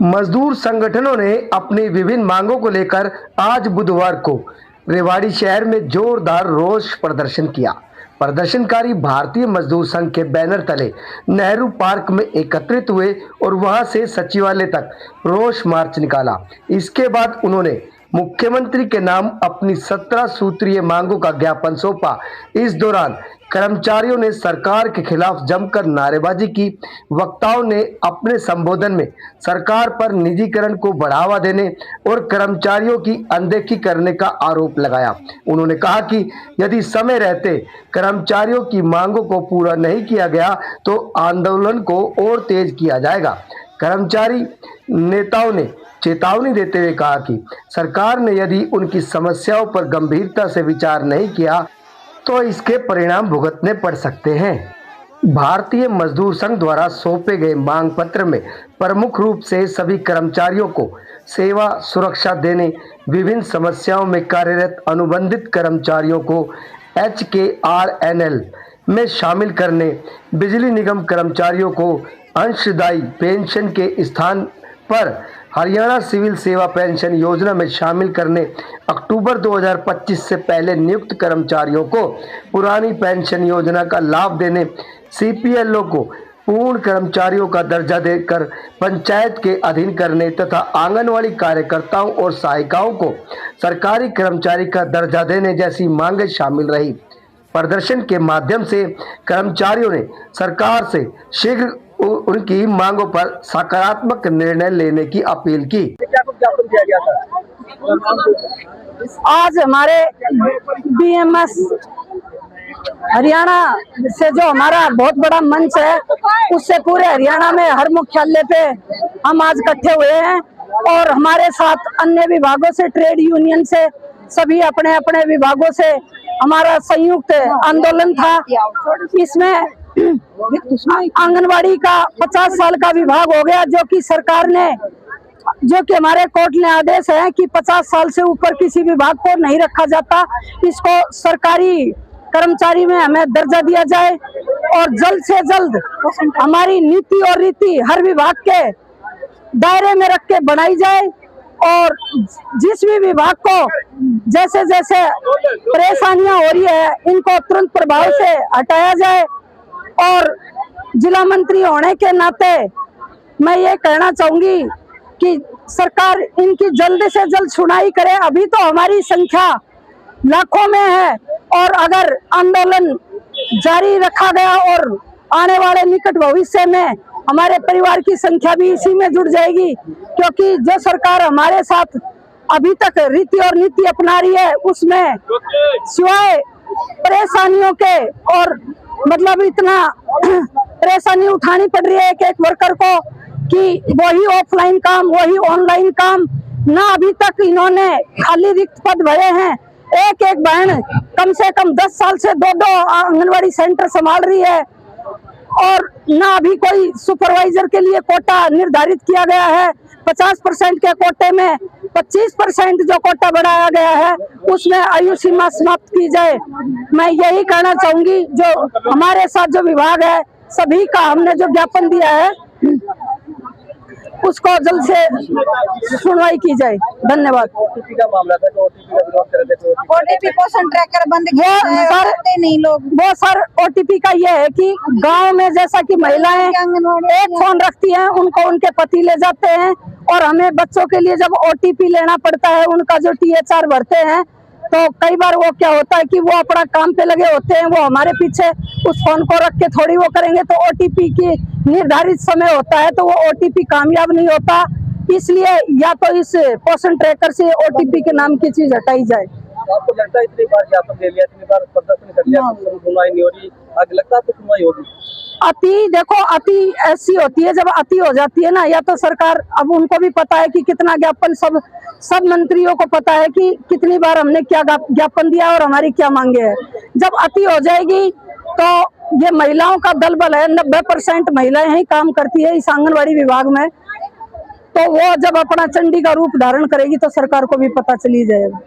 मजदूर संगठनों ने अपनी विभिन्न मांगों को लेकर आज बुधवार को रेवाड़ी शहर में जोरदार रोष प्रदर्शन किया। प्रदर्शनकारी भारतीय मजदूर संघ के बैनर तले नेहरू पार्क में एकत्रित हुए और वहां से सचिवालय तक रोष मार्च निकाला। इसके बाद उन्होंने मुख्यमंत्री के नाम अपनी 17 सूत्रीय मांगों का ज्ञापन सौंपा। इस दौरान कर्मचारियों ने सरकार के खिलाफ जमकर नारेबाजी की। वक्ताओं ने अपने संबोधन में सरकार पर निजीकरण को बढ़ावा देने और कर्मचारियों की अनदेखी करने का आरोप लगाया। उन्होंने कहा कि यदि समय रहते कर्मचारियों की मांगों को पूरा नहीं किया गया तो आंदोलन को और तेज किया जाएगा। कर्मचारी नेताओं ने चेतावनी देते हुए कहा कि सरकार ने यदि उनकी समस्याओं पर गंभीरता से विचार नहीं किया तो इसके परिणाम भुगतने पड़ सकते हैं। भारतीय मजदूर संघ द्वारा सौंपे गए मांग पत्र में प्रमुख रूप से सभी कर्मचारियों को सेवा सुरक्षा देने, विभिन्न समस्याओं में कार्यरत अनुबंधित कर्मचारियों को HKRNL में शामिल करने, बिजली निगम कर्मचारियों को अंशदायी पेंशन के स्थान पर हरियाणा सिविल सेवा पेंशन योजना में शामिल करने, अक्टूबर 2025 से पहले नियुक्त कर्मचारियों को पुरानी पेंशन योजना का लाभ देने, CPLO को पूर्ण कर्मचारियों का दर्जा देकर पंचायत के अधीन करने तथा आंगनवाड़ी कार्यकर्ताओं और सहायिकाओं को सरकारी कर्मचारी का दर्जा देने जैसी मांगें शामिल रही। प्रदर्शन के माध्यम से कर्मचारियों ने सरकार से शीघ्र उनकी मांगों पर सकारात्मक निर्णय लेने की अपील की। ज्ञापन दिया गया था। आज हमारे BMS हरियाणा से जो हमारा बहुत बड़ा मंच है, उससे पूरे हरियाणा में हर मुख्यालय पे हम आज इकट्ठे हुए हैं और हमारे साथ अन्य विभागों से, ट्रेड यूनियन से, सभी अपने अपने विभागों से हमारा संयुक्त आंदोलन था। इसमें आंगनवाड़ी का 50 साल का विभाग हो गया, जो कि सरकार ने, जो कि हमारे कोर्ट ने आदेश है कि 50 साल से ऊपर किसी विभाग को नहीं रखा जाता। इसको सरकारी कर्मचारी में हमें दर्जा दिया जाए और जल्द से जल्द हमारी नीति और रीति हर विभाग के दायरे में रख के बनाई जाए और जिस भी विभाग को जैसे जैसे परेशानियां हो रही है, इनको तुरंत प्रभाव से हटाया जाए। और जिला मंत्री होने के नाते मैं ये कहना चाहूंगी कि सरकार इनकी जल्द से जल्द सुनवाई करे। अभी तो हमारी संख्या लाखों में है और अगर आंदोलन जारी रखा गया और आने वाले निकट भविष्य में हमारे परिवार की संख्या भी इसी में जुड़ जाएगी, क्योंकि जो सरकार हमारे साथ अभी तक रीति और नीति अपना रही है उसमें सिवाय परेशानियों के और मतलब इतना परेशानी उठानी पड़ रही है एक वर्कर को कि वही ऑफलाइन काम, वही ऑनलाइन काम ना। अभी तक इन्होंने खाली रिक्त पद भरे हैं। एक बहन कम से कम 10 साल से 2 आंगनवाड़ी सेंटर संभाल रही है और ना अभी कोई सुपरवाइजर के लिए कोटा निर्धारित किया गया है। 50% के कोटे में 25% जो कोटा बढ़ाया गया है उसमें आयु सीमा समाप्त की जाए। मैं यही कहना चाहूंगी, जो हमारे साथ जो विभाग है सभी का हमने जो ज्ञापन दिया है उसको जल्द से सुनवाई की जाए। धन्यवाद। OTP का मामला था, तो OTP का विरोध कर रहे थे। OTP पोषण ट्रैकर बंद किया है, नहीं लोग वो सर OTP का ये है कि गांव में जैसा कि महिलाएं एक फोन रखती हैं, उनको उनके पति ले जाते हैं और हमें बच्चों के लिए जब OTP लेना पड़ता है, उनका जो THR भरते हैं, तो कई बार वो क्या होता है कि वो अपना काम पे लगे होते हैं, वो हमारे पीछे उस फोन को रख के थोड़ी वो करेंगे, तो OTP की निर्धारित समय होता है तो वो OTP कामयाब नहीं होता। इसलिए या तो इस पोषण ट्रैकर से OTP के नाम की चीज हटाई जाए। आपको लगता है इतनी बार ज्ञापन दे लिया, इतनी बार प्रदर्शन कर लिया, सुनवाई नहीं हो रही, आगे लगता है आपको सुनवाई होगी? अति देखो, अति ऐसी होती है जब अति हो जाती है ना, या तो सरकार, अब उनको भी पता है कि कितना ज्ञापन, सब मंत्रियों को पता है कि कितनी बार हमने क्या ज्ञापन दिया और हमारी क्या मांगे है। जब अति हो जाएगी तो ये महिलाओं का दल बल है, 90% महिलाएं ही काम करती है इस आंगनवाड़ी विभाग में, तो वो जब अपना चंडी का रूप धारण करेगी तो सरकार को भी पता चली जाएगा।